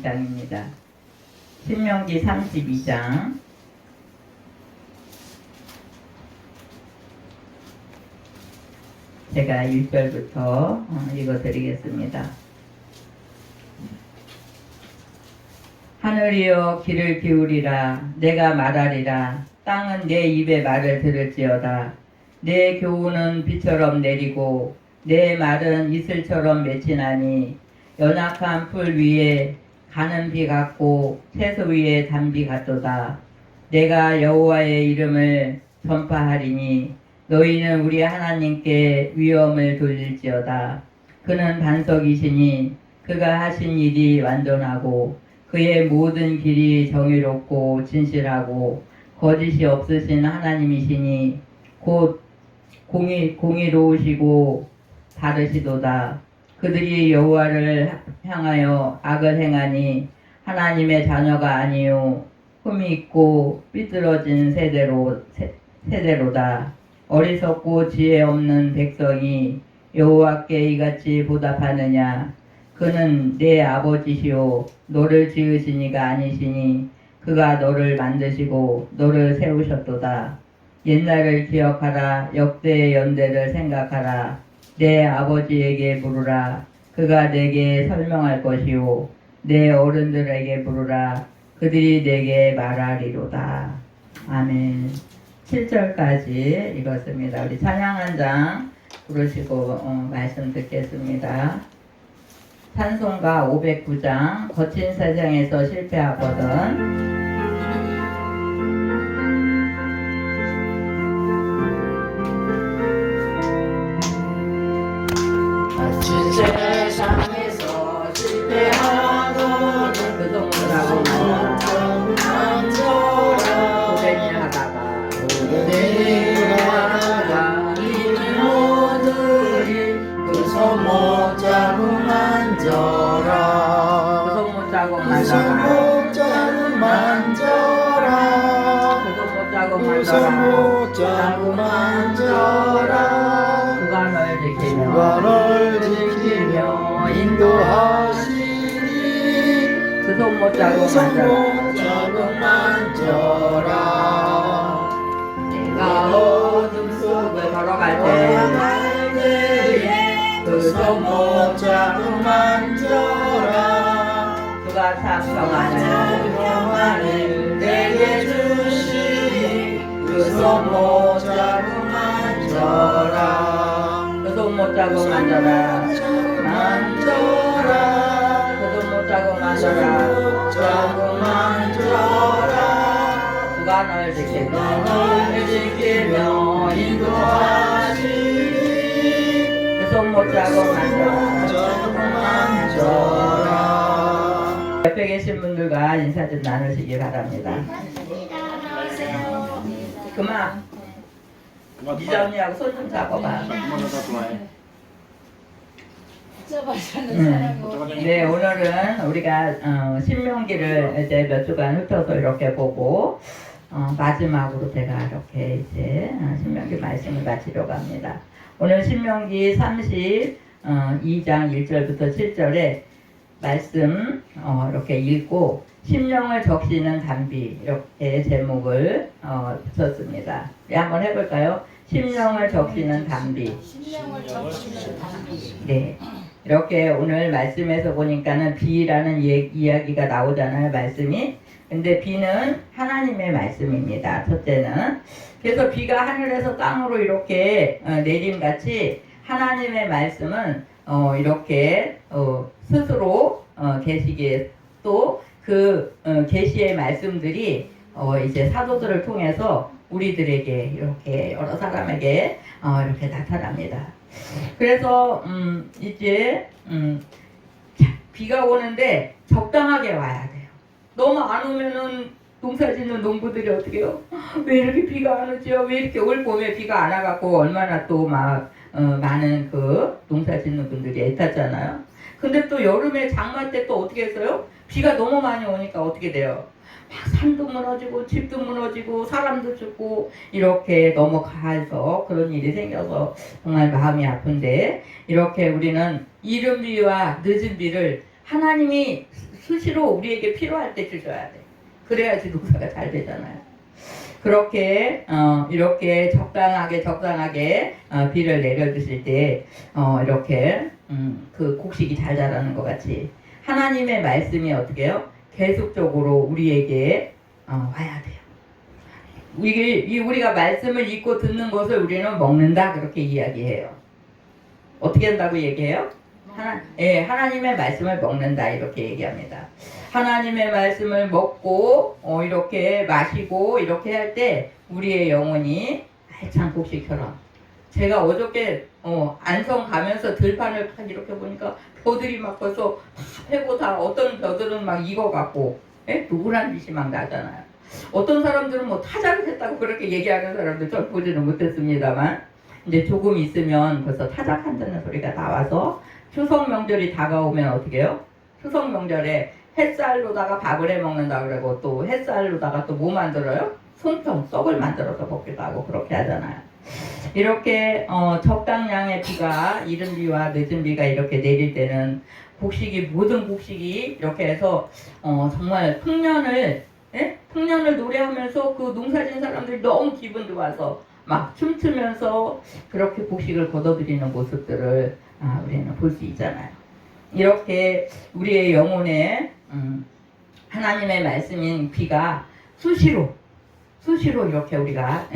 장입니다. 신명기 32장 제가 1절부터 읽어드리겠습니다. 하늘이여 귀를 기울이라. 내가 말하리라. 땅은 내 입의 말을 들을지어다. 내 교훈은 비처럼 내리고 내 말은 이슬처럼 맺히나니 연약한 풀 위에 가는 비 같고 채소 위에 단비 같도다. 내가 여호와의 이름을 전파하리니 너희는 우리 하나님께 위엄을 돌릴지어다. 그는 반석이시니 그가 하신 일이 완전하고 그의 모든 길이 정의롭고 진실하고 거짓이 없으신 하나님이시니 곧 공의로우시고 바르시도다. 그들이 여호와를 향하여 악을 행하니 하나님의 자녀가 아니요 흠이 있고 삐뚤어진 세대로다. 어리석고 지혜 없는 백성이 여호와께 이같이 보답하느냐. 그는 내 아버지시오 너를 지으신 이가 아니시니 그가 너를 만드시고 너를 세우셨도다. 옛날을 기억하라. 역대의 연대를 생각하라. 내 아버지에게 물으라. 그가 내게 설명할 것이요 내 어른들에게 물으라. 그들이 내게 말하리로다. 아멘. 7절까지 읽었습니다. 우리 찬양 한 장 부르시고 말씀 듣겠습니다. 찬송가 509장 거친 세상에서 실패하거든. 세상에서 실패하고는 그 동물하고 고생을 하다가 믿는 모두리 그 손 못 잡고 만져라. 그 손 못 잡고 그 손 못 잡고 만져라. 그 손 못 잡고 그 손 못 잡고 만져라. 그가 널 지키며 그가 널 지키며 인도하시니 그 손 못 잡고 그 손 못 잡고 만져라. 내가 어둠 속을 걸어갈 때 그 손 못 잡고 만져라. 그가 참 평안을 평안을 내게 주시니 그 손 못 잡고 만져라. 그 손 못 잡고 만져라. 만져라. 그 손 못 잡고 그 손 만져라. 못 잡고 만져라. 그가 널 지키며 널 지키며 인도하시니 그 손 못 잡고 만져라. 잡고 만져라. 옆에 계신 분들과 인사 좀 나누시기 바랍니다. 그만 이자 언니하고 손 좀 잡아봐. 네, 오늘은 우리가 신명기를 이제 몇 주간 훑어서 이렇게 보고 마지막으로 제가 이렇게 이제 신명기 말씀을 마치려고 합니다. 오늘 신명기 32장 1절부터 7절에 말씀 이렇게 읽고 심령을 적시는 단비 이렇게 제목을 붙였습니다. 네, 한번 해볼까요? 심령을 적시는 단비. 네, 이렇게 오늘 말씀에서 보니까는 비라는 이야기가 나오잖아요, 말씀이. 근데 비는 하나님의 말씀입니다. 첫째는. 그래서 비가 하늘에서 땅으로 이렇게 내림같이 하나님의 말씀은 이렇게 스스로 계시기에 또 그 계시의 말씀들이 이제 사도들을 통해서 우리들에게 이렇게 여러 사람에게 이렇게 나타납니다. 그래서 이제 비가 오는데 적당하게 와야 돼요. 너무 안 오면은 농사 짓는 농부들이 어떻게 해요? 왜 이렇게 비가 안 오죠? 왜 이렇게 올 봄에 비가 안 와갖고 얼마나 또 막 많은 그 농사 짓는 분들이 애탔잖아요. 근데 또 여름에 장마 때 또 어떻게 했어요? 비가 너무 많이 오니까 어떻게 돼요? 막 산도 무너지고 집도 무너지고 사람도 죽고 이렇게 넘어가서 그런 일이 생겨서 정말 마음이 아픈데 이렇게 우리는 이른 비와 늦은 비를 하나님이 수시로 우리에게 필요할 때 주셔야 돼. 그래야지 농사가 잘 되잖아요. 그렇게 이렇게 적당하게 비를 내려주실 때 이렇게 그 곡식이 잘 자라는 것 같이 하나님의 말씀이 어떻게 해요? 계속적으로 우리에게 와야 돼요. 우리가 말씀을 읽고 듣는 것을 우리는 먹는다 그렇게 이야기해요. 어떻게 한다고 얘기해요? 하나님의 말씀을 먹는다 이렇게 얘기합니다. 하나님의 말씀을 먹고 이렇게 마시고 이렇게 할 때 우리의 영혼이 알찬 곡식처럼. 제가 어저께 안성 가면서 들판을 딱 이렇게 보니까 벼들이 막 벌써 다 패고 다 어떤 벼들은 막 익어갖고 노란 빛이 막 나잖아요. 어떤 사람들은 뭐 타작을 했다고 그렇게 얘기하는 사람들 전 보지는 못했습니다만 이제 조금 있으면 벌써 타작한다는 소리가 나와서 추석 명절이 다가오면 어떻게 해요? 추석 명절에 햇살로다가 밥을 해 먹는다 그러고 또 햇살로다가 또 뭐 만들어요? 송편, 떡을 만들어서 먹기도 하고 그렇게 하잖아요. 이렇게 적당량의 비가 이른 비와 늦은 비가 이렇게 내릴 때는 모든 곡식이 이렇게 해서 정말 풍년을 노래하면서 그 농사진 사람들이 너무 기분 좋아서 막 춤추면서 그렇게 곡식을 거둬들이는 모습들을 우리는 볼 수 있잖아요. 이렇게 우리의 영혼에 하나님의 말씀인 비가 수시로 이렇게 우리가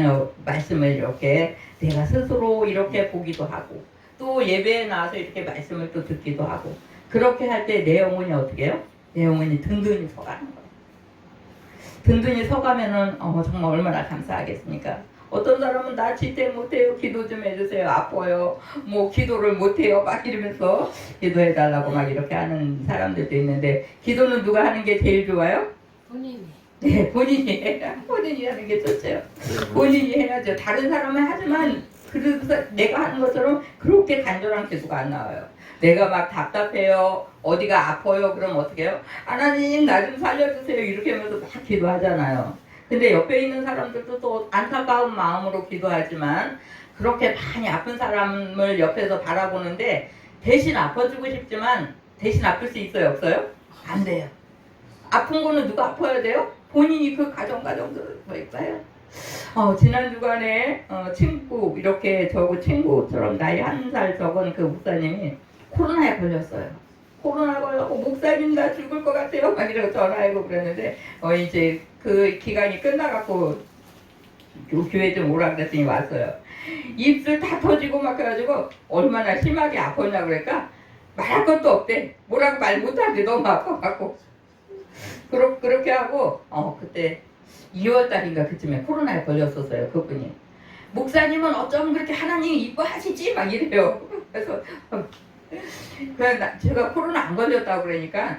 말씀을 이렇게 내가 스스로 이렇게 보기도 하고 또 예배에 나와서 이렇게 말씀을 또 듣기도 하고 그렇게 할 때 내 영혼이 어떻게 해요? 내 영혼이 든든히 서가는 거예요. 든든히 서가면은 정말 얼마나 감사하겠습니까? 어떤 사람은 나 지대 못해요. 기도 좀 해주세요. 아파요. 뭐 기도를 못해요. 막 이러면서 기도해달라고 막 이렇게 하는 사람들도 있는데 기도는 누가 하는 게 제일 좋아요? 본인이. 네, 본인이 하는 게 좋죠. 본인이 해야죠. 다른 사람은 하지만 그래서 내가 하는 것처럼 그렇게 간절한 기도가 안 나와요. 내가 막 답답해요. 어디가 아파요. 그럼 어떻게 해요? 하나님 나 좀 살려주세요. 이렇게 하면서 막 기도하잖아요. 근데 옆에 있는 사람들도 또 안타까운 마음으로 기도하지만 그렇게 많이 아픈 사람을 옆에서 바라보는데 대신 아파주고 싶지만 대신 아플 수 있어요? 없어요? 안 돼요. 아픈 거는 누가 아파야 돼요? 본인이 그 가정들을 뭐 있어요? 지난 주간에 이렇게 친구처럼 나이 1살 적은 그 목사님이 코로나에 걸렸어요. 코로나 걸려고 목사님 나 죽을 것 같아요. 막 이러고 전화하고 그랬는데 이제 그 기간이 끝나갖고 교회 좀 오라 그랬더니 왔어요. 입술 다 터지고 막 해가지고 얼마나 심하게 아팠냐 그러니까 말할 것도 없대. 뭐라고 말 못하는데 너무 아파갖고 그렇게 하고 그때 2월달인가 그쯤에 코로나에 걸렸었어요. 그분이. 목사님은 어쩜 그렇게 하나님 이뻐하시지? 막 이래요. 그래서 제가 코로나 안 걸렸다고 그러니까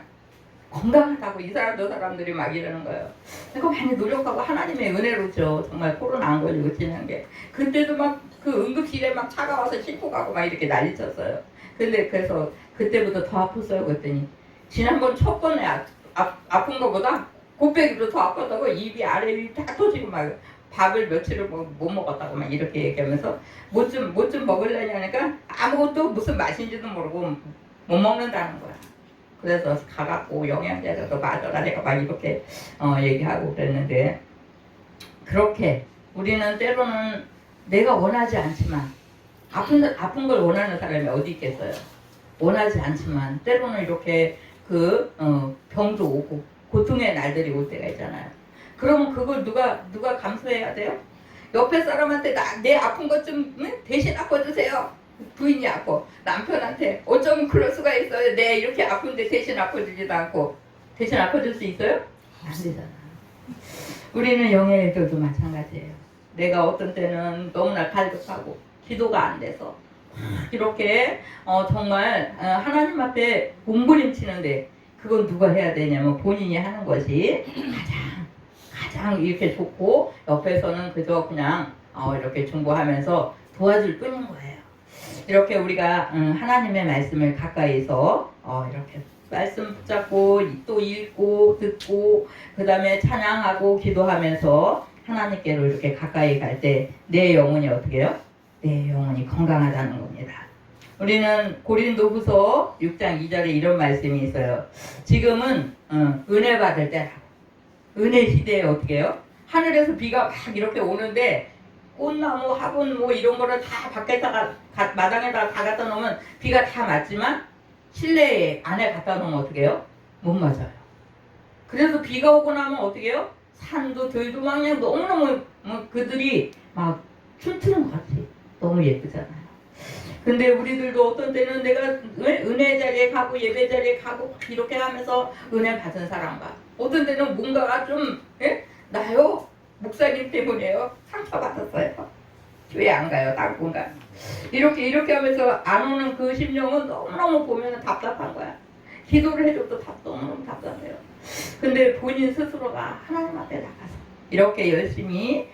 건강하다고 이 사람 저 사람들이 막 이러는 거예요. 내가 많이 노력하고 하나님의 은혜로죠. 정말 코로나 안 걸리고 지난 게. 그때도 막 그 응급실에 막 차가 와서 싣고 가고 막 이렇게 난리쳤어요. 근데 그래서 그때부터 더 아팠어요. 그랬더니 지난번 첫 번에 아픈 거보다 곱빼기로 더 아팠다고 입이 아래 다 터지고 막 밥을 며칠을 못 먹었다고 막 이렇게 얘기하면서 뭐 좀 먹으려냐니까 아무것도 무슨 맛인지도 모르고 못 먹는다는 거야. 그래서 가갖고 영양제라도 맞아라 내가 막 이렇게 얘기하고 그랬는데 그렇게 우리는 때로는 내가 원하지 않지만 아픈 걸 원하는 사람이 어디 있겠어요. 원하지 않지만 때로는 이렇게 병도 오고 고통의 날들이 올 때가 있잖아요. 그러면 그걸 누가 감수해야 돼요? 옆에 사람한테 내 아픈 것 좀 대신 아파주세요. 부인이 아파. 남편한테 어쩌면 그럴 수가 있어요. 내 이렇게 아픈데 대신 아파주지도 않고. 대신 아파줄 수 있어요? 안 되잖아요. 우리는 영의 일들도 마찬가지예요. 내가 어떤 때는 너무나 갈급하고 기도가 안 돼서 이렇게 정말 하나님 앞에 몸부림치는데 그건 누가 해야 되냐면 본인이 하는 것이 가장 이렇게 좋고 옆에서는 그저 그냥 이렇게 중보하면서 도와줄 뿐인 거예요. 이렇게 우리가 하나님의 말씀을 가까이서 이렇게 말씀 붙잡고 또 읽고 듣고 그 다음에 찬양하고 기도하면서 하나님께로 이렇게 가까이 갈 때 내 영혼이 어떻게 해요? 내 영혼이 건강하다는 겁니다. 우리는 고린도후서 6장 2절에 이런 말씀이 있어요. 지금은 은혜 받을 때라고. 은혜 시대에 어떻게 해요? 하늘에서 비가 막 이렇게 오는데 꽃나무, 화분 뭐 이런 거를 다 밖에다가 마당에다가 다 갖다 놓으면 비가 다 맞지만 실내 안에 갖다 놓으면 어떻게 해요? 못 맞아요. 그래서 비가 오고 나면 어떻게 해요? 산도 들도 막 그냥 너무너무 그들이 막 춤추는 것 같아요. 너무 예쁘잖아요. 근데 우리들도 어떤 때는 내가 은혜 자리에 가고 예배 자리에 가고 막 이렇게 하면서 은혜 받은 사람과 어떤 때는 뭔가가 좀 나요? 목사님 때문에요. 상처받았어요. 교회 안 가요. 당분간. 이렇게 하면서 안 오는 그 심령은 너무너무 보면 답답한 거야. 기도를 해줘도 너무너무 답답해요. 근데 본인 스스로가 하나님한테 나가서 이렇게 열심히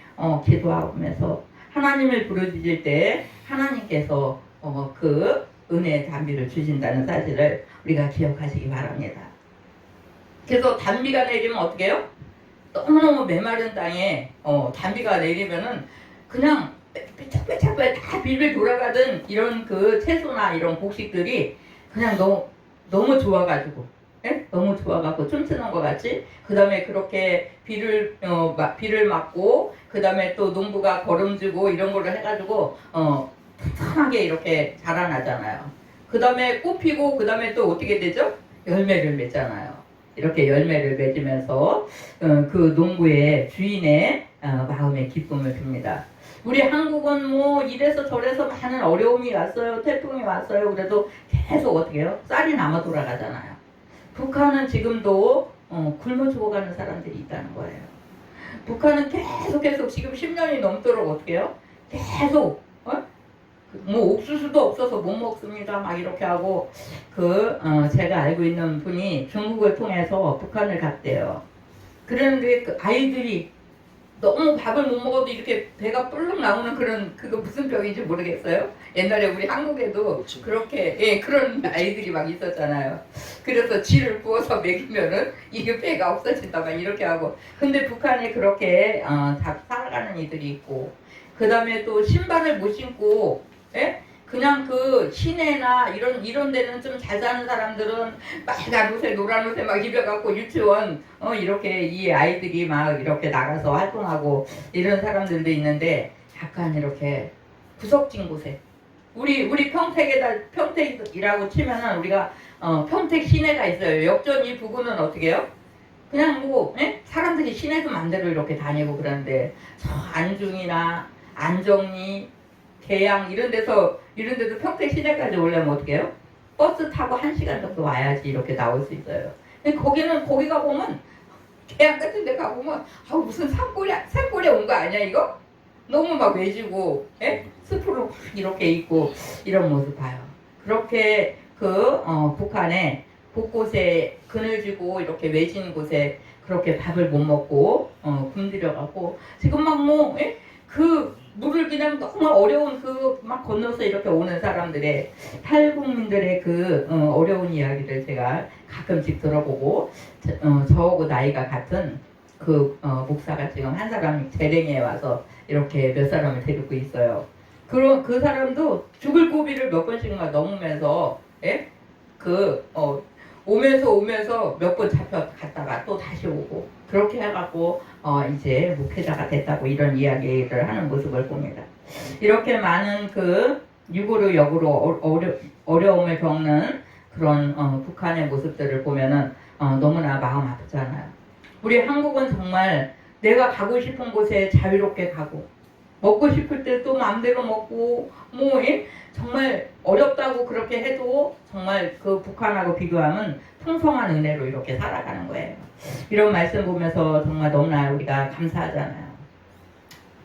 기도하면서 하나님을 부르짖을 때 하나님께서 그 은혜의 단비를 주신다는 사실을 우리가 기억하시기 바랍니다. 그래서 단비가 내리면 어떻게 해요? 너무너무 메마른 땅에 단비가 내리면은 그냥 빼짝빼짝 다 빌빌 돌아가던 이런 그 채소나 이런 곡식들이 그냥 너무 좋아가지고 너무 좋아가지고 춤추는 것 같이 그 다음에 그렇게 비를 맞고 그 다음에 또 농부가 거름주고 이런 거를 해가지고 튼튼하게 이렇게 자라나잖아요. 그 다음에 꽃 피고 그 다음에 또 어떻게 되죠? 열매를 맺잖아요. 이렇게 열매를 맺으면서 그 농부의 주인의 마음에 기쁨을 줍니다. 우리 한국은 뭐 이래서 저래서 많은 어려움이 왔어요. 태풍이 왔어요. 그래도 계속 어떻게 해요? 쌀이 남아 돌아가잖아요. 북한은 지금도 굶어 죽어가는 사람들이 있다는 거예요. 북한은 계속 지금 10년이 넘도록 어떻게 해요? 계속 뭐 옥수수도 없어서 못 먹습니다. 막 이렇게 하고 제가 알고 있는 분이 중국을 통해서 북한을 갔대요. 그런데 그 아이들이 너무 밥을 못 먹어도 이렇게 배가 뿔룩 나오는 그거 무슨 병인지 모르겠어요. 옛날에 우리 한국에도 그렇게 그런 아이들이 막 있었잖아요. 그래서 쥐를 구워서 먹이면은 이게 배가 없어진다 막 이렇게 하고. 근데 북한에 그렇게 다 살아가는 이들이 있고, 그 다음에 또 신발을 못 신고 그냥 그 시내나 이런 데는 좀 잘 사는 사람들은 빨간 옷에 노란 옷에 막 입혀갖고 유치원 이렇게 이 아이들이 막 이렇게 나가서 활동하고 이런 사람들도 있는데 약간 이렇게 구석진 곳에 우리 평택이라고 치면은 우리가 평택 시내가 있어요. 역전 이 부근은 어떻게 해요? 그냥 뭐 사람들이 시내도 맘대로 이렇게 다니고 그러는데 저 안중이나 안정리 계양 이런 데도 평택 시내까지 오려면 어떻게 해요? 버스 타고 1시간 정도 와야지 이렇게 나올 수 있어요. 근데 거기 가보면 계양 같은 데 가보면 무슨 산골에 온 거 아니야 이거? 너무 막 외지고 숲으로 막 이렇게 있고 이런 모습 봐요. 그렇게 북한에 곳곳에 그늘지고 이렇게 외진 곳에 그렇게 밥을 못 먹고 굶주려갖고 지금 막 그 물을 그냥 너무 어려운 막 건너서 이렇게 오는 사람들의 탈북민들의 어려운 이야기를 제가 가끔씩 들어보고 저하고 나이가 같은 목사가 지금 한 사람이 재래에 와서 이렇게 몇 사람을 데리고 있어요. 그 사람도 죽을 고비를 몇 번씩만 넘으면서 오면서 몇 번 잡혀갔다가 또 다시 오고 그렇게 해갖고 이제 목회자가 됐다고 이런 이야기를 하는 모습을 봅니다. 이렇게 많은 유고로 역으로 어려움을 겪는 그런 북한의 모습들을 보면은 너무나 마음 아프잖아요. 우리 한국은 정말 내가 가고 싶은 곳에 자유롭게 가고 먹고 싶을 때 또 마음대로 먹고 정말 어렵다고 그렇게 해도 정말 북한하고 비교하면 풍성한 은혜로 이렇게 살아가는 거예요. 이런 말씀 보면서 정말 너무나 우리가 감사하잖아요.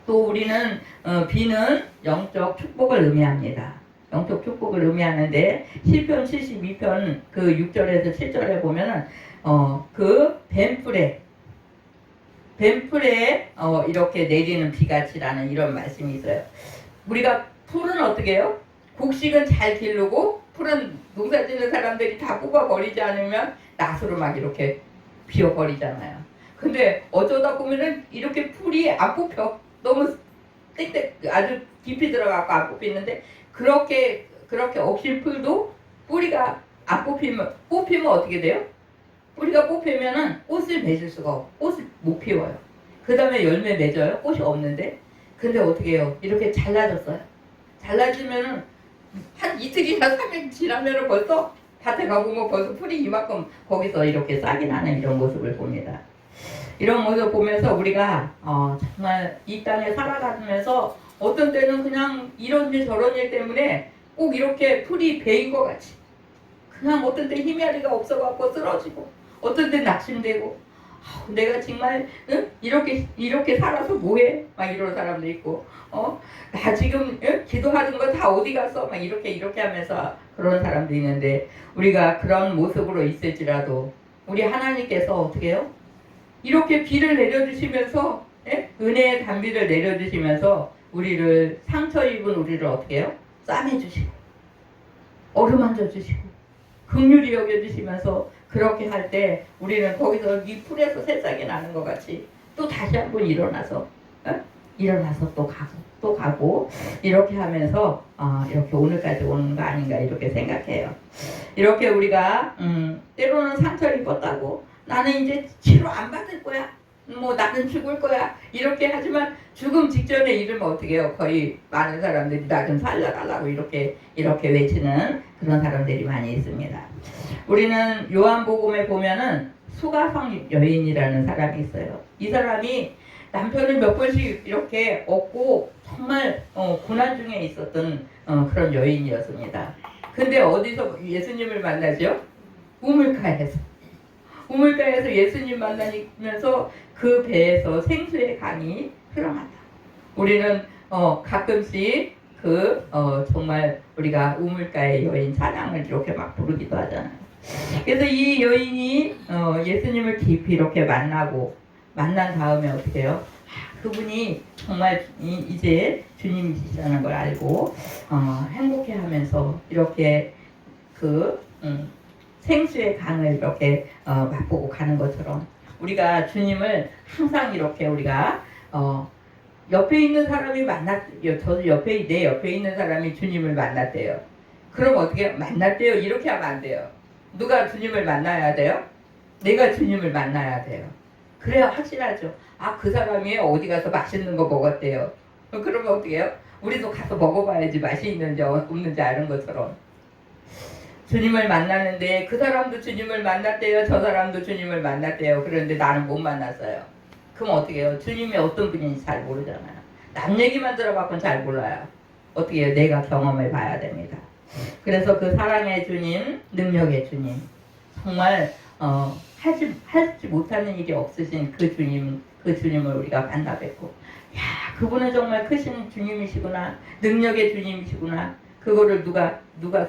또 우리는 비는 영적 축복을 의미합니다. 영적 축복을 의미하는데 시편 72편 6절에서 7절에 보면은 뱀풀에 이렇게 내리는 비같이라는 이런 말씀이 있어요. 우리가 풀은 어떻게 해요? 곡식은 잘 기르고 풀은 농사 짓는 사람들이 다 뽑아버리지 않으면 낫으로 막 이렇게 비워버리잖아요. 근데 어쩌다 보면은 이렇게 풀이 안 뽑혀. 너무 아주 깊이 들어가고 안 뽑히는데 그렇게 그렇게 억신 풀도 뿌리가 안 뽑히면 어떻게 돼요? 뿌리가 뽑히면은 꽃을 맺을 수가 없고 꽃을 못 피워요. 그 다음에 열매 맺어요. 꽃이 없는데. 근데 어떻게 해요? 이렇게 잘라졌어요. 잘라지면은 한 이틀이나 3일 지나면은 벌써 밭에 가보면 벌써 풀이 이만큼 거기서 이렇게 싹이 나는 이런 모습을 봅니다. 이런 모습 보면서 우리가 정말 이 땅에 살아가면서 어떤 때는 그냥 이런 일 저런 일 때문에 꼭 이렇게 풀이 베인 것 같이 그냥 어떤 때 힘이야리가 없어갖고 쓰러지고 어떤 때 낙심되고 내가 정말 이렇게 살아서 뭐해? 막 이런 사람도 있고 나 지금 기도하는 거 다 어디 갔어? 막 이렇게 하면서 그런 사람도 있는데 우리가 그런 모습으로 있을지라도 우리 하나님께서 어떻게 해요? 이렇게 비를 내려주시면서 은혜의 단비를 내려주시면서 우리를 상처 입은 우리를 어떻게 해요? 싸매주시고 어루만져 주시고 긍휼히 여겨주시면서 그렇게 할 때 우리는 거기서 이 풀에서 새싹이 나는 것 같이 또 다시 한번 일어나서 또 가고 이렇게 하면서 이렇게 오늘까지 오는 거 아닌가 이렇게 생각해요. 이렇게 우리가 때로는 상처를 입었다고 나는 이제 치료 안 받을 거야. 뭐 나는 죽을 거야. 이렇게 하지만 죽음 직전에 이르면 어떻게 해요? 거의 많은 사람들이 나 좀 살려달라고 이렇게 외치는 그런 사람들이 많이 있습니다. 우리는 요한복음에 보면은 수가성 여인이라는 사람이 있어요. 이 사람이 남편을 몇 번씩 이렇게 얻고 정말 고난 중에 있었던 그런 여인이었습니다. 근데 어디서 예수님을 만나죠? 우물가에서 예수님 만나면서 그 배에서 생수의 강이 흘러간다. 우리는 가끔씩 정말 우리가 우물가의 여인 찬양을 이렇게 막 부르기도 하잖아요. 그래서 이 여인이 예수님을 깊이 이렇게 만난 다음에 어떻게 해요? 그분이 정말 이제 주님이시라는 걸 알고 행복해하면서 이렇게 생수의 강을 이렇게 맛보고 가는 것처럼 우리가 주님을 항상 이렇게 우리가 옆에 있는 사람이 저도 내 옆에 있는 사람이 주님을 만났대요. 그럼 어떻게 만났대요? 이렇게 하면 안 돼요. 누가 주님을 만나야 돼요? 내가 주님을 만나야 돼요. 그래야 확실하죠. 그 사람이 어디 가서 맛있는 거 먹었대요. 그러면 어떻게 해요? 우리도 가서 먹어봐야지 맛이 있는지 없는지 아는 것처럼. 주님을 만나는데 그 사람도 주님을 만났대요. 저 사람도 주님을 만났대요. 그런데 나는 못 만났어요. 그럼 어떻게 해요? 주님이 어떤 분인지 잘 모르잖아요. 남 얘기만 들어봤건 잘 몰라요. 어떻게 해요? 내가 경험해 봐야 됩니다. 그래서 그 사랑의 주님, 능력의 주님, 정말 하지 못하는 일이 없으신 그 주님을 우리가 만나 뵙고 그분은 정말 크신 주님이시구나, 능력의 주님이시구나. 그거를 누가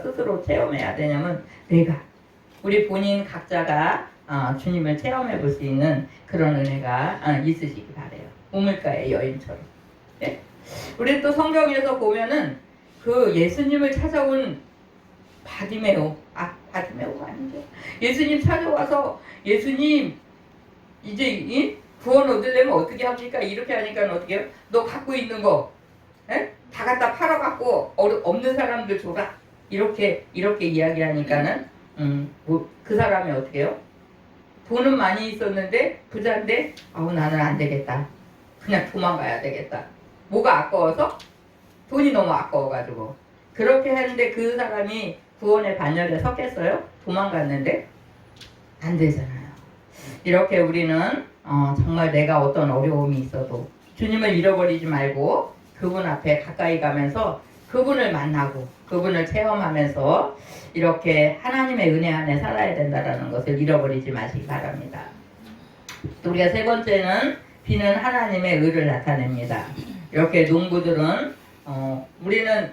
스스로 체험해야 되냐면 우리 본인 각자가 주님을 체험해 볼 수 있는 그런 은혜가 있으시기 바래요. 우물가의 여인처럼. 네? 우리 또 성경에서 보면은 그 예수님을 찾아온 바디메오가 아니죠. 예수님 찾아와서 예수님 이제 구원 얻으려면 어떻게 합니까? 이렇게 하니까 어떻게 해요? 너 갖고 있는 거 다 갖다 팔아갖고 없는 사람들 줘라. 이렇게 이야기하니까는 그 사람이 어떻게 해요? 돈은 많이 있었는데 부자인데 나는 안 되겠다. 그냥 도망가야 되겠다. 뭐가 아까워서? 돈이 너무 아까워가지고. 그렇게 하는데 그 사람이 구원의 반열에 섰겠어요? 도망갔는데 안 되잖아요. 이렇게 우리는 정말 내가 어떤 어려움이 있어도 주님을 잃어버리지 말고 그분 앞에 가까이 가면서 그분을 만나고 그분을 체험하면서 이렇게 하나님의 은혜 안에 살아야 된다는 것을 잃어버리지 마시기 바랍니다. 또 우리가 세 번째는 비는 하나님의 의를 나타냅니다. 이렇게 농부들은 우리는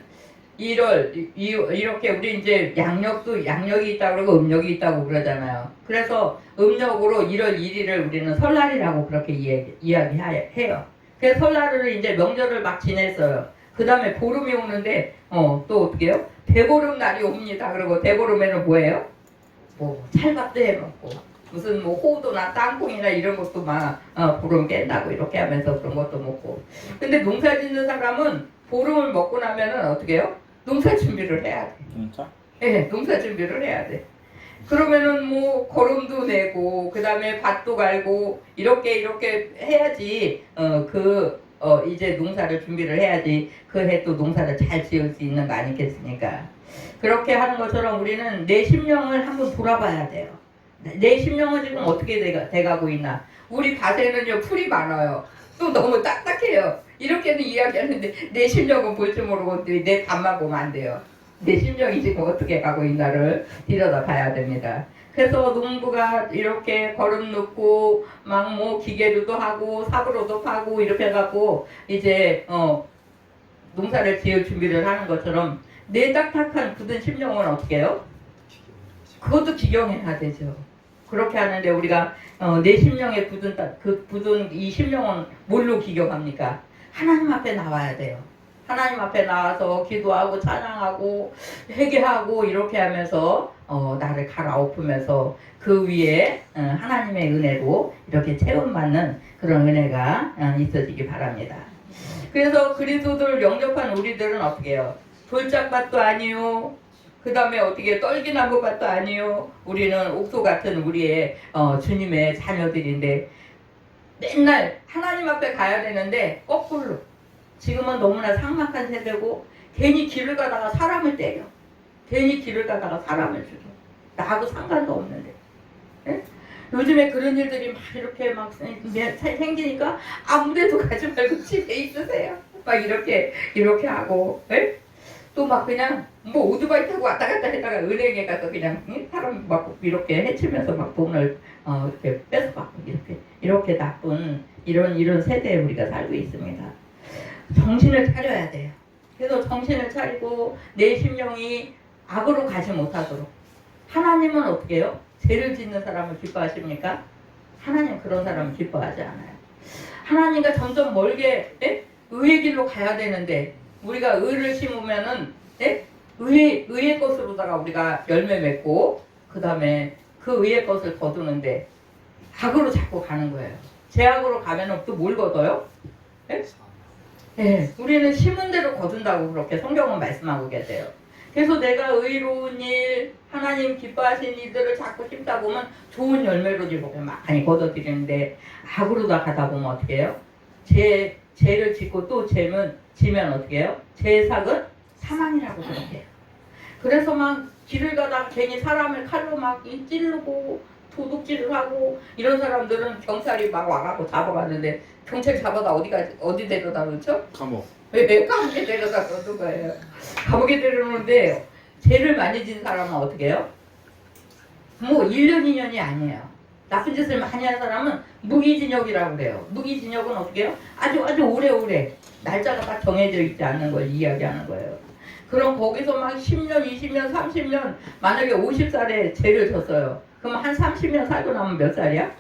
이렇게 우리 이제 양력이 있다고 그러고 음력이 있다고 그러잖아요. 그래서 음력으로 1월 1일을 우리는 설날이라고 그렇게 이야기해요. 그래서 설날을 이제 명절을 막 지냈어요. 그 다음에 보름이 오는데 또 어떻게 해요? 대보름 날이 옵니다. 그리고 대보름에는 뭐예요? 찰밥도 해먹고 무슨 호두나 땅콩이나 이런 것도 막 보름 깬다고 이렇게 하면서 그런 것도 먹고. 근데 농사 짓는 사람은 보름을 먹고 나면은 어떻게 해요? 농사 준비를 해야 돼. 진짜? 예, 농사 준비를 해야 돼. 그러면은 뭐 거름도 내고 그다음에 밭도 갈고 이렇게 해야지 이제 농사를 준비를 해야지 그 해 또 농사를 잘 지을 수 있는 거 아니겠습니까? 그렇게 하는 것처럼 우리는 내 심령을 한번 돌아봐야 돼요. 내 심령은 지금 어떻게 돼가고 있나? 우리 밭에는요 풀이 많아요. 또 너무 딱딱해요. 이렇게는 이야기하는데 내 심령은 볼 줄 모르고 내 밭만 보면 안 돼요. 내 심령이 지금 어떻게 가고 있나를 들여다봐야 됩니다. 그래서 농부가 이렇게 거름 넣고 막 뭐 기계로도 하고 삽으로도 파고 이렇게 해갖고 이제 농사를 지을 준비를 하는 것처럼 내 딱딱한 굳은 심령은 어떻게 해요? 그것도 기경해야 되죠. 그렇게 하는데 우리가 내 심령의 굳은 이 심령은 뭘로 기경합니까? 하나님 앞에 나와야 돼요. 하나님 앞에 나와서 기도하고 찬양하고 회개하고 이렇게 하면서 나를 갈아엎으면서 그 위에 하나님의 은혜로 이렇게 체험받는 그런 은혜가 있어지기 바랍니다. 그래서 그리스도를 영접한 우리들은 어떻게 해요? 돌짝밭도 아니요. 그 다음에 어떻게 떨기나무밭도 아니요. 우리는 옥토 같은 우리의 주님의 자녀들인데 맨날 하나님 앞에 가야 되는데 거꾸로 지금은 너무나 삭막한 세대고 괜히 길을 가다가 사람을 때려. 괜히 길을 가다가 사람을 죽여. 나하고 상관도 없는데. 예? 요즘에 그런 일들이 막 이렇게 막 생기니까 아무데도 가지 말고 집에 있으세요. 막 이렇게 하고. 예? 또 막 그냥 뭐 오토바이 타고 왔다 갔다 했다가 은행에 가서 그냥 사람 막 이렇게 해치면서 막 돈을 이렇게 뺏어가고 이렇게 나쁜 이런 세대에 우리가 살고 있습니다. 정신을 차려야 돼요. 그래서 정신을 차리고 내 심령이 악으로 가지 못하도록. 하나님은 어떻게 해요? 죄를 짓는 사람을 기뻐하십니까? 하나님 그런 사람을 기뻐하지 않아요. 하나님과 점점 멀게 의의 길로 가야 되는데 우리가 의를 심으면은 의의 것으로다가 우리가 열매 맺고 그 다음에 그 의의 것을 거두는데 악으로 자꾸 가는 거예요. 죄악으로 가면은 또 뭘 거둬요? 우리는 심은 대로 거둔다고 그렇게 성경은 말씀하고 계세요. 그래서 내가 의로운 일, 하나님 기뻐하시는 일들을 자꾸 심다 보면 좋은 열매로 이렇게 많이 거둬들이는데 악으로 다 가다 보면 어떻게 해요? 죄를 짓고 또 지면 어떻게 해요? 죄의 삭은 사망이라고 그렇게 해요. 그래서 막 길을 가다가 괜히 사람을 칼로 막 찌르고 도둑질을 하고 이런 사람들은 경찰이 막 와가지고 잡아가는데 경찰 잡아다 어디 데려다 놓죠? 감옥. 왜 감옥에 데려다 놓는 거예요? 감옥에 데려놓는데 죄를 많이 진 사람은 어떻게 해요? 뭐 1년 2년이 아니에요. 나쁜 짓을 많이 한 사람은 무기징역이라고 그래요. 무기징역은 어떻게 해요? 아주 오래오래 날짜가 딱 정해져 있지 않는 걸 이야기하는 거예요. 그럼 거기서 막 10년, 20년, 30년 만약에 50살에 죄를 졌어요. 그럼 한 30년 살고 나면 몇 살이야?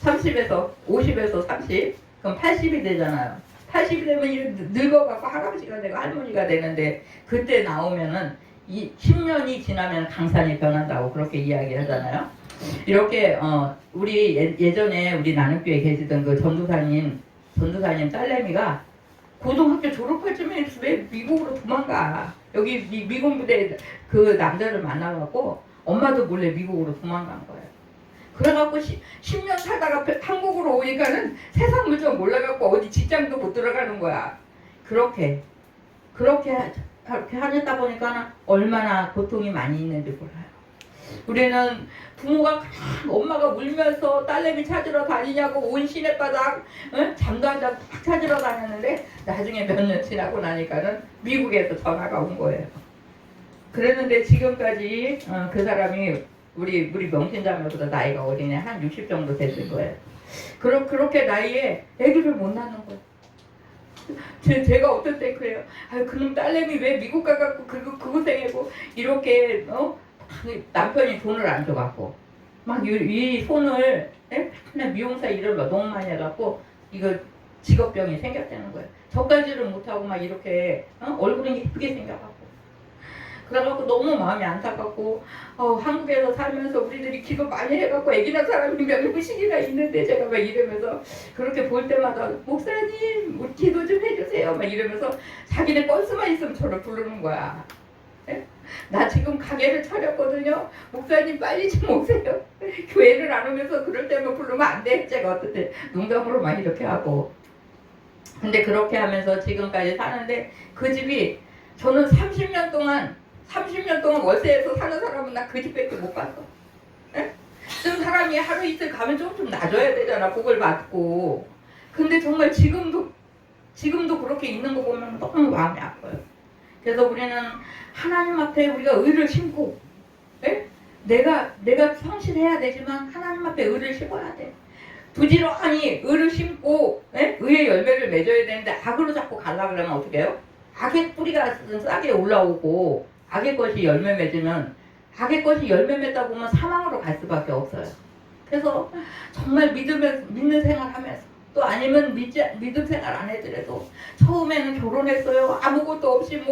30에서 50에서 30 그럼 80이 되잖아요. 80이 되면 늙어갖고 할아버지가 되고 할머니가 되는데 그때 나오면은 이 10년이 지나면 강산이 변한다고 그렇게 이야기하잖아요. 이렇게 우리 예전에 우리 나눔교회에 계시던 그 전도사님 딸내미가 고등학교 졸업할 쯤에 왜 미국으로 도망가? 여기 미군 부대 그 남자를 만나갖고 엄마도 몰래 미국으로 도망간 거예요. 그래갖고 10년 살다가 한국으로 오니까는 세상 물정 몰라갖고 어디 직장도 못 들어가는 거야. 그렇게 하다 보니까 얼마나 고통이 많이 있는지 몰라요. 우리는 부모가 엄마가 울면서 딸내미 찾으러 다니냐고 온 시내바닥 잠도 안 자고 막 찾으러 다녔는데 나중에 몇 년 지나고 나니까는 미국에서 전화가 온 거예요. 그랬는데 지금까지 그 사람이 우리 명신자매보다 나이가 어리네. 한 60 정도 됐을 거예요. 그렇게 나이에 아기를 못 낳는 거예요. 제가 어떨 때 그래요. 아유 그놈 딸내미 왜 미국 가갖고 그 고생하고 이렇게 남편이 돈을 안 줘갖고 막 이 손을 맨날 미용사 일을 너무 많이 해갖고 이거 직업병이 생겼다는 거예요. 젓갈질을 못하고 막 이렇게 얼굴이 예쁘게 생겨갖고 그래갖고 너무 마음이 안타깝고 한국에서 살면서 우리들이 기도 많이 해갖고 애기 낳은 사람이 몇 명씩이나 있는데 제가 막 이러면서 그렇게 볼 때마다 목사님 우리 기도 좀 해주세요 막 이러면서 자기네 뻘스만 있으면 저를 부르는 거야. 예? 나 지금 가게를 차렸거든요. 목사님 빨리 좀 오세요. 교회를 안 오면서 그럴 때만 부르면 안 돼. 제가 어떻게 농담으로 막 이렇게 하고. 근데 그렇게 하면서 지금까지 사는데 그 집이 저는 30년 동안 월세에서 사는 사람은 나 그 집밖에 못 봤어. 예? 좀 사람이 하루 이틀 가면 좀 놔줘야 되잖아. 복을 받고. 근데 정말 지금도 그렇게 있는 거 보면 너무 마음이 아파요. 그래서 우리는 하나님 앞에 우리가 의를 심고, 예? 내가 성실해야 되지만 하나님 앞에 의를 심어야 돼. 부지런히 의를 심고, 예? 의의 열매를 맺어야 되는데 악으로 자꾸 가려고 그러면 어떻게 해요? 악의 뿌리가 싹에 올라오고 악의 것이 열매 맺으면 악의 것이 열매 맺다 보면 사망으로 갈 수밖에 없어요. 그래서 정말 믿는 생활하면서 또 아니면 믿음 생활 안 해더라도 처음에는 결혼했어요. 아무것도 없이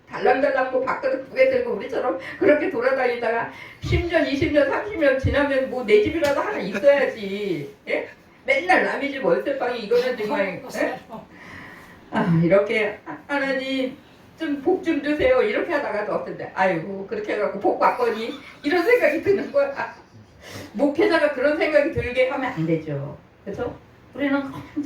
달랑달랑 밥그릇 두개 들고 우리처럼 그렇게 돌아다니다가 10년, 20년, 30년 지나면 내 집이라도 하나 있어야지. 예? 맨날 남의 집 월세방이 이거는 정말 예? 이렇게 하나님 좀 복 좀 주세요 이렇게 하다가도 어떤데 아이고 그렇게 해갖고 복 받거니 이런 생각이 드는 거야. 목회자가 그런 생각이 들게 하면 안 되죠. 그렇죠? 우리는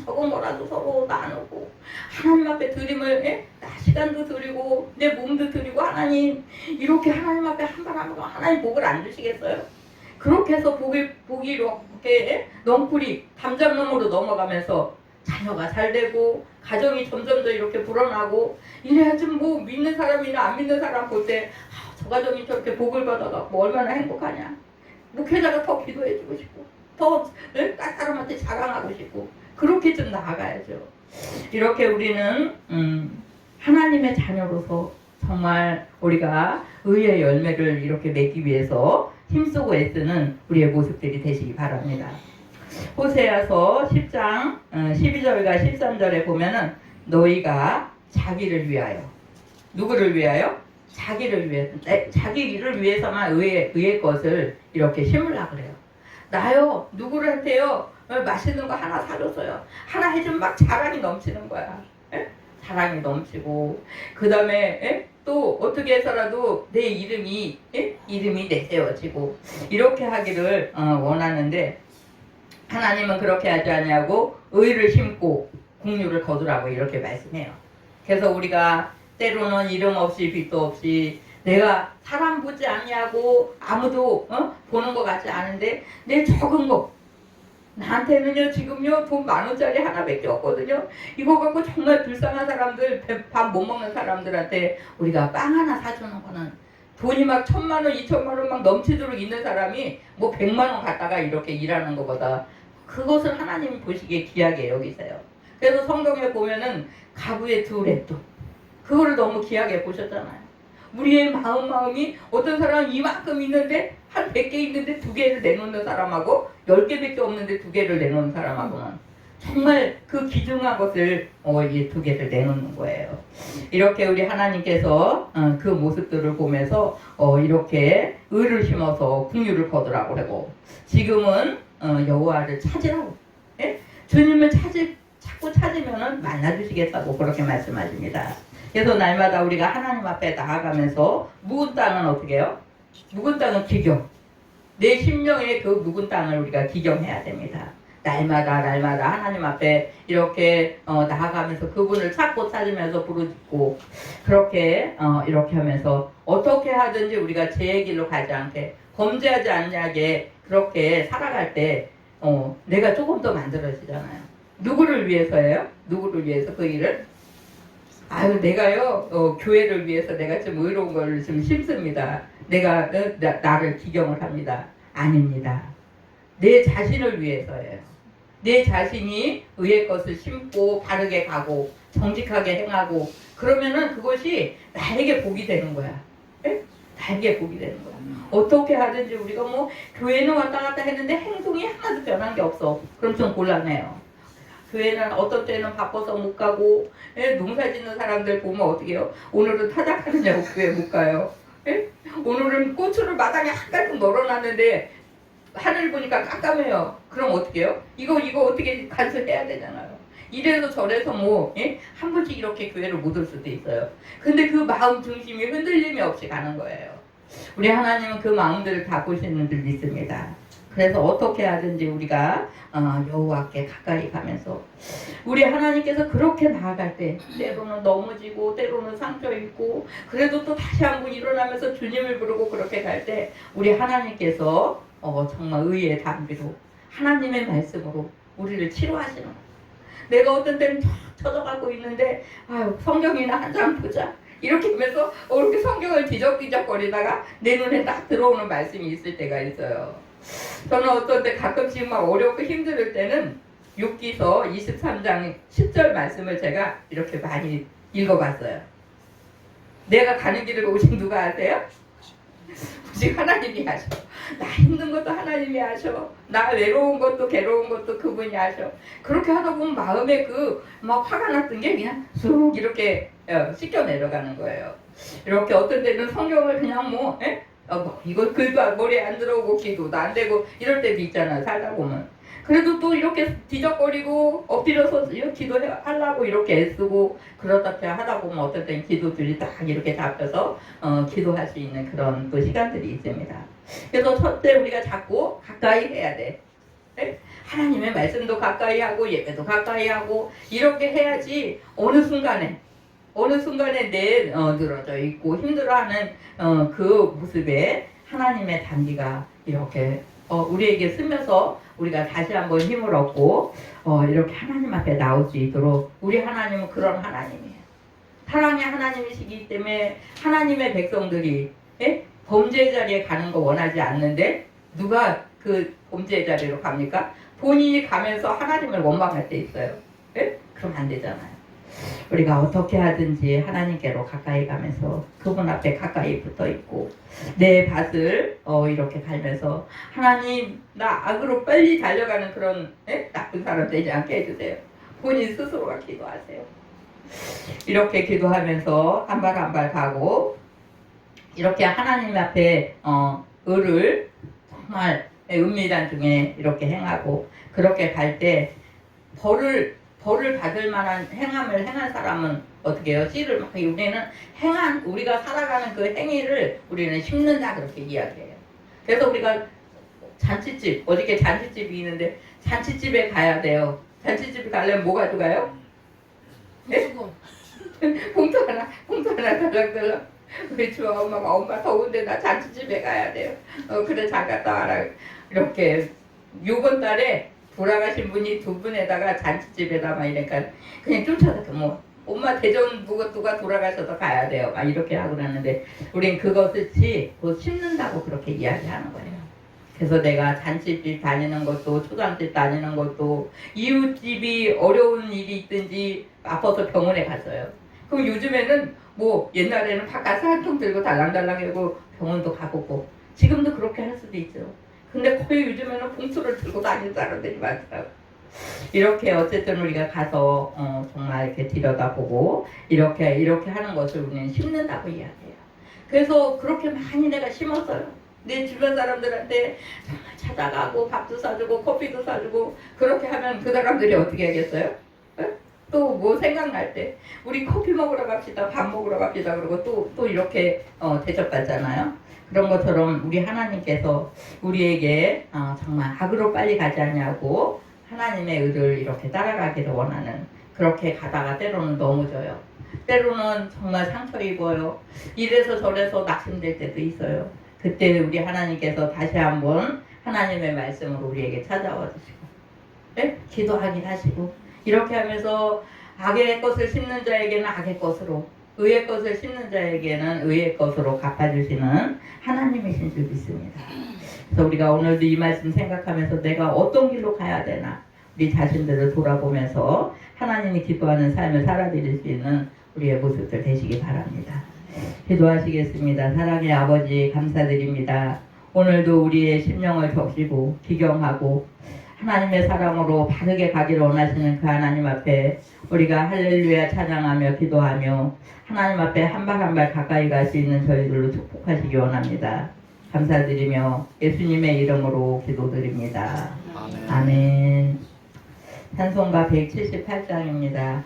적은 거라도 서로 나누고 하나님 앞에 드림을 시간도 드리고 내 몸도 드리고 하나님 이렇게 하나님 앞에 한 번 하면 하나님 복을 안 주시겠어요? 그렇게 해서 복이 이렇게 넝쿨이 담장놈으로 넘어가면서 자녀가 잘 되고 가정이 점점 더 이렇게 불어나고 이래야 좀 믿는 사람이나 안 믿는 사람 볼 때 저 가정이 저렇게 복을 받아갖고 얼마나 행복하냐. 목회자가 더 기도해주고 싶고 더 딱 사람한테 자랑하고 싶고 그렇게 좀 나아가야죠. 이렇게 우리는 하나님의 자녀로서 정말 우리가 의의 열매를 이렇게 맺기 위해서 힘쓰고 애쓰는 우리의 모습들이 되시기 바랍니다. 호세아서 10장 12절과 13절에 보면은 너희가 자기를 위하여 누구를 위하여? 자기를 위해 자기를 위해서만 의의 것을 이렇게 심으려고 그래요. 나요 누구한테요 맛있는 거 하나 사줬어요. 하나 해주면 막 자랑이 넘치는 거야. 에? 자랑이 넘치고 그 다음에 또 어떻게 해서라도 내 이름이 내세워지고 이렇게 하기를 원하는데 하나님은 그렇게 하지 아니하고 의를 심고 공유를 거두라고 이렇게 말씀해요. 그래서 우리가 때로는 이름 없이 빚도 없이 내가 사람 보지 아니하고 아무도 보는 것 같지 않은데 내 적은 거 나한테는요 지금요 돈 10,000원짜리 하나밖에 없거든요. 이거 갖고 정말 불쌍한 사람들 밥 못 먹는 사람들한테 우리가 빵 하나 사주는 거는 돈이 막 1,000만 원, 2,000만 원 막 넘치도록 있는 사람이 100만 원 갖다가 이렇게 일하는 것보다 그것을 하나님이 보시기에 귀하게 여기세요. 그래서 성경에 보면은 가구의 두 랩도 그거를 너무 귀하게 보셨잖아요. 우리의 마음이 어떤 사람은 이만큼 있는데 한 100개 있는데 2개를 내놓는 사람하고 10개밖에 없는데 2개를 내놓는 사람하고는 정말 그 귀중한 것을 이 2개를 내놓는 거예요. 이렇게 우리 하나님께서 그 모습들을 보면서 이렇게 의를 심어서 긍휼을 거두라고 하고 지금은 여호와를 찾으라고 주님을 자꾸 찾으면 만나주시겠다고 그렇게 말씀하십니다. 그래서 날마다 우리가 하나님 앞에 나아가면서 묵은 땅은 어떻게 해요? 묵은 땅은 기경. 내 심령의 그 묵은 땅을 우리가 기경해야 됩니다. 날마다 하나님 앞에 이렇게 나아가면서 그분을 찾으면서 부르짖고 그렇게 이렇게 하면서 어떻게 하든지 우리가 죄의 길로 가지 않게 범죄하지 않냐게 그렇게 살아갈 때 내가 조금 더 만들어지잖아요. 누구를 위해서예요? 누구를 위해서 그 일을? 내가요 교회를 위해서 내가 좀 의로운 걸 좀 심습니다. 내가 나를 기경을 합니다. 아닙니다. 내 자신을 위해서예요. 내 자신이 의의 것을 심고 바르게 가고 정직하게 행하고 그러면은 그것이 나에게 복이 되는 거야. 에? 나에게 복이 되는 거야. 어떻게 하든지 우리가 교회는 왔다 갔다 했는데 행동이 하나도 변한 게 없어. 그럼 좀 곤란해요. 교회는 어떤 때는 바빠서 못 가고 농사 짓는 사람들 보면 어떻게 해요? 오늘은 타작하느냐고 교회 못 가요. 예? 오늘은 고추를 마당에 한가득 널어놨는데 하늘 보니까 깜깜해요. 그럼 어떻게 해요? 이거 어떻게 간수해야 되잖아요. 이래서 저래서 뭐 한 번씩 이렇게 교회를 못 올 수도 있어요. 근데 그 마음 중심이 흔들림이 없이 가는 거예요. 우리 하나님은 그 마음들을 다 보시는 줄 믿습니다. 그래서 어떻게 하든지 우리가 여호와께 가까이 가면서 우리 하나님께서 그렇게 나아갈 때 때로는 넘어지고 때로는 상처 입고 그래도 또 다시 한번 일어나면서 주님을 부르고 그렇게 갈 때 우리 하나님께서 정말 의의 담비로 하나님의 말씀으로 우리를 치료하시는 거예요. 내가 어떤 때는 쫙 쳐져가고 있는데 아유 성경이나 한 장 보자 이렇게 하면서 이렇게 성경을 뒤적뒤적거리다가 내 눈에 딱 들어오는 말씀이 있을 때가 있어요. 저는 어떤 때 가끔씩 막 어렵고 힘들 때는 욥기서 23장 10절 말씀을 제가 이렇게 많이 읽어봤어요. 내가 가는 길을 오직 누가 아세요? 오직 하나님이 하셔. 나 힘든 것도 하나님이 하셔. 나 외로운 것도 괴로운 것도 그분이 하셔. 그렇게 하다 보면 마음에 막 화가 났던 게 그냥 쑥 이렇게 씻겨 내려가는 거예요. 이렇게 어떤 때는 성경을 그냥 이거 글도 머리에 안 들어오고 기도도 안 되고 이럴 때도 있잖아요. 살다 보면. 그래도 또 이렇게 뒤적거리고 엎드려서 기도하려고 이렇게 애쓰고 그렇게 하다 보면 어떨 땐 기도들이 딱 이렇게 잡혀서 기도할 수 있는 그런 또 시간들이 있습니다. 그래서 첫째 우리가 자꾸 가까이 해야 돼. 네? 하나님의 말씀도 가까이 하고 예배도 가까이 하고 이렇게 해야지 어느 순간에 늘어져 있고 힘들어하는 그 모습에 하나님의 단비가 이렇게 우리에게 쓰면서 우리가 다시 한번 힘을 얻고 이렇게 하나님 앞에 나올 수 있도록 우리 하나님은 그런 하나님이에요. 사랑의 하나님이시기 때문에 하나님의 백성들이 범죄의 자리에 가는 거 원하지 않는데 누가 그 범죄의 자리로 갑니까? 본인이 가면서 하나님을 원망할 때 있어요. 그럼 안 되잖아요. 우리가 어떻게 하든지 하나님께로 가까이 가면서 그분 앞에 가까이 붙어 있고 내 밭을 이렇게 갈면서 하나님 나 악으로 빨리 달려가는 그런 나쁜 사람 되지 않게 해주세요. 본인 스스로가 기도하세요. 이렇게 기도하면서 한 발 한 발 가고 이렇게 하나님 앞에 을을 정말 은밀한 중에 이렇게 행하고 그렇게 갈 때 벌을 받을 만한 행함을 행한 사람은 어떻게 해요? 씨를 막 우리는 우리가 살아가는 그 행위를 우리는 심는다 그렇게 이야기해요. 그래서 우리가 잔치집 어저께 잔치집이 있는데 잔치집에 가야 돼요. 잔치집에 가려면 뭐 가져가요? 네? 봉투 하나 달랑달랑 우리 주 엄마 더운데 나 잔치집에 가야 돼요. 그래 잘 갔다 와라. 이렇게 요번 달에 돌아가신 분이 두 분에다가 잔치집에다 막 이러니까 그냥 쫓아다가 엄마 대전 누가 돌아가셔서 가야 돼요. 막 이렇게 하고 그러는데 우린 그것이 곧 심는다고 그렇게 이야기하는 거예요. 그래서 내가 잔치집 다니는 것도 초상집 다니는 것도 이웃집이 어려운 일이 있든지 아파서 병원에 갔어요. 그럼 요즘에는 옛날에는 바깥에 한 통 들고 달랑달랑 하고 병원도 가보고 지금도 그렇게 할 수도 있죠. 근데 거의 요즘에는 봉투를 들고 다니는 사람들이 많더라고요. 이렇게 어쨌든 우리가 가서 정말 이렇게 들여다보고 이렇게 하는 것을 우리는 심는다고 이야기해요. 그래서 그렇게 많이 내가 심었어요. 내 주변 사람들한테 정말 찾아가고 밥도 사주고 커피도 사주고 그렇게 하면 그 사람들이 어떻게 하겠어요? 또 생각날 때 우리 커피 먹으러 갑시다 밥 먹으러 갑시다 그러고 또 이렇게 대접받잖아요. 그런 것처럼 우리 하나님께서 우리에게 정말 악으로 빨리 가지 않냐고 하나님의 의를 이렇게 따라가기를 원하는 그렇게 가다가 때로는 넘어져요. 때로는 정말 상처 입어요. 이래서 저래서 낙심될 때도 있어요. 그때 우리 하나님께서 다시 한번 하나님의 말씀으로 우리에게 찾아와 주시고 기도하긴 하시고 이렇게 하면서 악의 것을 심는 자에게는 악의 것으로 의의 것을 심는 자에게는 의의 것으로 갚아주시는 하나님이신 줄 믿습니다. 그래서 우리가 오늘도 이 말씀 생각하면서 내가 어떤 길로 가야 되나 우리 자신들을 돌아보면서 하나님이 기뻐하는 삶을 살아드릴 수 있는 우리의 모습들 되시기 바랍니다. 기도하시겠습니다. 사랑의 아버지 감사드립니다. 오늘도 우리의 심령을 적시고 기경하고 하나님의 사랑으로 바르게 가기를 원하시는 그 하나님 앞에 우리가 할렐루야 찬양하며 기도하며 하나님 앞에 한 발 한 발 가까이 갈 수 있는 저희들로 축복하시기 원합니다. 감사드리며 예수님의 이름으로 기도드립니다. 아멘. 찬송가 178장입니다.